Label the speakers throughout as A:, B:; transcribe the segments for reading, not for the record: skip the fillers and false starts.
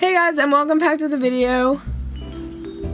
A: Hey guys, and welcome back to the video,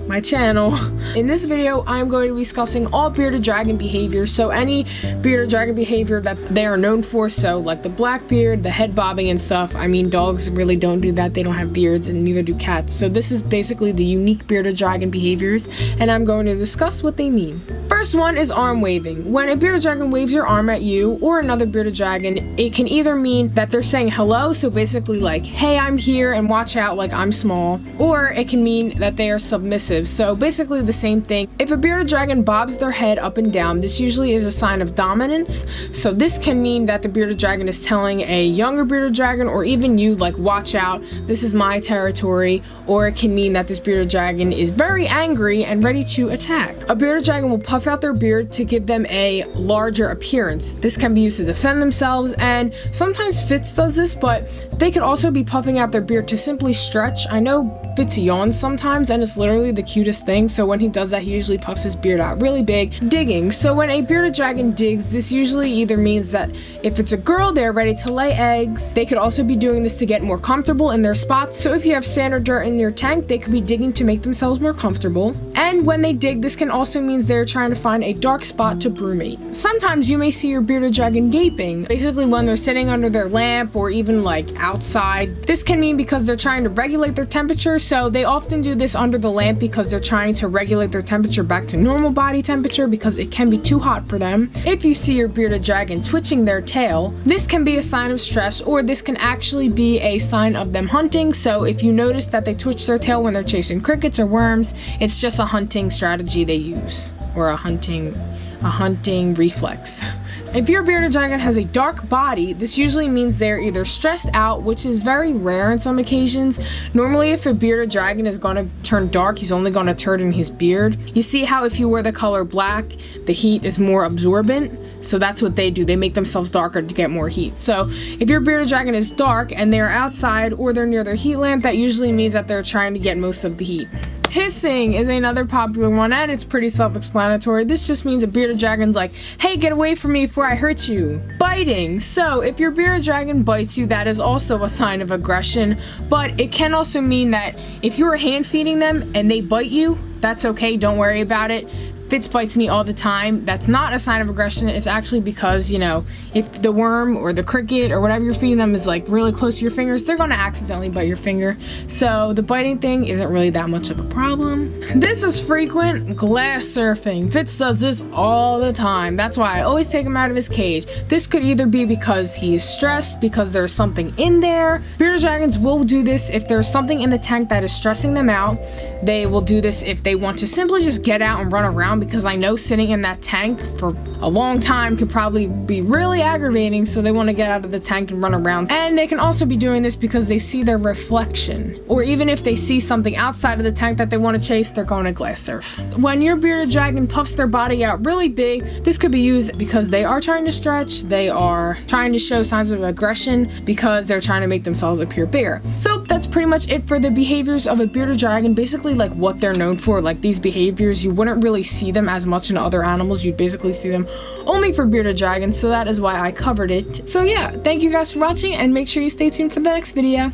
A: my channel. In this video, I'm going to be discussing all bearded dragon behaviors. So any bearded dragon behavior that they are known for, so like the black beard, the head bobbing and stuff. I mean, dogs really don't do that. They don't have beards, and neither do cats. So this is basically the unique bearded dragon behaviors, and I'm going to discuss what they mean. First one is arm waving. When a bearded dragon waves your arm at you or another bearded dragon, it can either mean that they're saying hello, so basically like, hey, I'm here and watch out, like I'm small, or it can mean that they are submissive. So basically the same thing. If a bearded dragon bobs their head up and down, this usually is a sign of dominance. So this can mean that the bearded dragon is telling a younger bearded dragon, or even you, like, watch out, this is my territory. Or it can mean that this bearded dragon is very angry and ready to attack. A bearded dragon will puff out their beard to give them a larger appearance. This can be used to defend themselves, and sometimes Fitz does this, but they could also be puffing out their beard to simply stretch. I know Fitz yawns sometimes, and it's literally the cutest thing. So when he does that, he usually puffs his beard out really big. Digging. So when a bearded dragon digs, this usually either means that if it's a girl, they're ready to lay eggs. They could also be doing this to get more comfortable in their spots. So if you have sand or dirt in your tank, they could be digging to make themselves more comfortable. And when they dig, this can also mean they're trying to find a dark spot to brumate. Sometimes you may see your bearded dragon gaping, basically when they're sitting under their lamp or even like outside. This can mean because they're trying to regulate their temperature. So they often do this under the lamp because they're trying to regulate their temperature back to normal body temperature, because it can be too hot for them. If you see your bearded dragon twitching their tail, this can be a sign of stress, or this can actually be a sign of them hunting. So if you notice that they twitch their tail when they're chasing crickets or worms, it's just a hunting strategy they use, or a hunting reflex. If your bearded dragon has a dark body, this usually means they're either stressed out, which is very rare on some occasions. Normally, if a bearded dragon is going to turn dark, he's only going to turn in his beard. You see how if you wear the color black, the heat is more absorbent? So that's what they do. They make themselves darker to get more heat. So if your bearded dragon is dark and they're outside or they're near their heat lamp, that usually means that they're trying to get most of the heat. Hissing is another popular one, and it's pretty self-explanatory. This just means a bearded dragon's like, hey, get away from me before I hurt you. Biting. So if your bearded dragon bites you, that is also a sign of aggression, but it can also mean that if you're hand feeding them and they bite you, that's okay, don't worry about it. Fitz bites me all the time. That's not a sign of aggression. It's actually because, you know, if the worm or the cricket or whatever you're feeding them is like really close to your fingers, they're going to accidentally bite your finger. So the biting thing isn't really that much of a problem. This is frequent glass surfing. Fitz does this all the time. That's why I always take him out of his cage. This could either be because he's stressed, because there's something in there. Bearded dragons will do this if there's something in the tank that is stressing them out. They will do this if they want to simply just get out and run around, because I know sitting in that tank for a long time could probably be really aggravating, so they want to get out of the tank and run around. And they can also be doing this because they see their reflection, or even if they see something outside of the tank that they want to chase, they're going to glass surf. When your bearded dragon puffs their body out really big, this could be used because they are trying to stretch, they are trying to show signs of aggression, because they're trying to make themselves appear bigger. So that's pretty much it for the behaviors of a bearded dragon, basically like what they're known for. Like these behaviors, you wouldn't really see them as much in other animals. You'd basically see them only for bearded dragons, so that is why I covered it. So yeah, thank you guys for watching, and make sure you stay tuned for the next video.